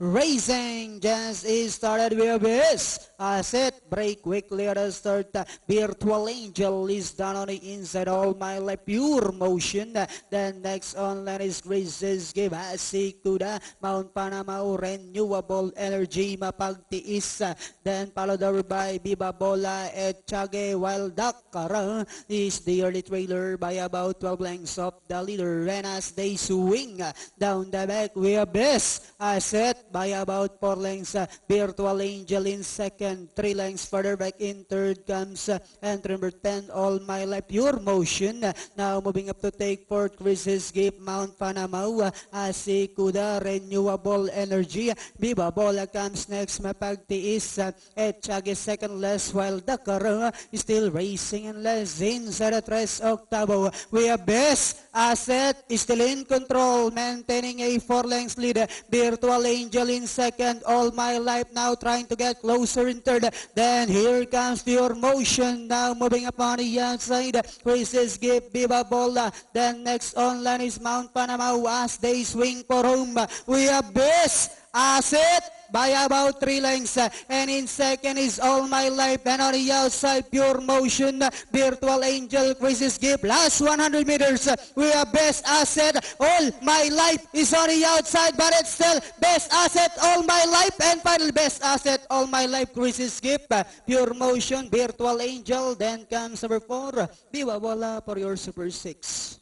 Racing just is started with this. Set break quickly at the start. Virtual Angel is down on the inside. All my life pure motion. Then next online is Graces Give Asikuda. Mount Panama Renewable Energy mapagtiis. Then followed over by Viva Bola at Chage Wild Dakara is the early trailer by about 12 lengths of the leader. And as they swing down the back we have this set by about 4 lengths. Virtual Angel in second, 3 lengths further back in third comes entry number 10, All My Life Pure Motion. Now moving up to take fourth, Chris's Gift, Mount Panamaw, Asikuda, Renewable Energy. Viva Bola comes next, mapagtiis. At Chage second less, while Dakar is still racing in less inside the 3 octavo. We have best asset is still in control, maintaining a 4 lengths lead. Virtual Angel in second, All My Life now trying to get closer in third. Then here comes Pure Motion now moving up on the outside. Chris's Gift, Viva Bola. Then next online is Mount Panama as they swing for home. We have best asset by about 3 lengths. And in second is All My Life. And on the outside, Pure Motion, Virtual Angel, Chris's Gift. Last 100 meters, we have best asset. All My Life is on the outside, but it's still best asset, All My Life. And final best asset, All My Life, Chris's Gift, Pure Motion, Virtual Angel. Then comes number 4, Viva Bola for your Super 6.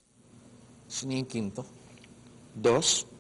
Sino yung quinto? Dos?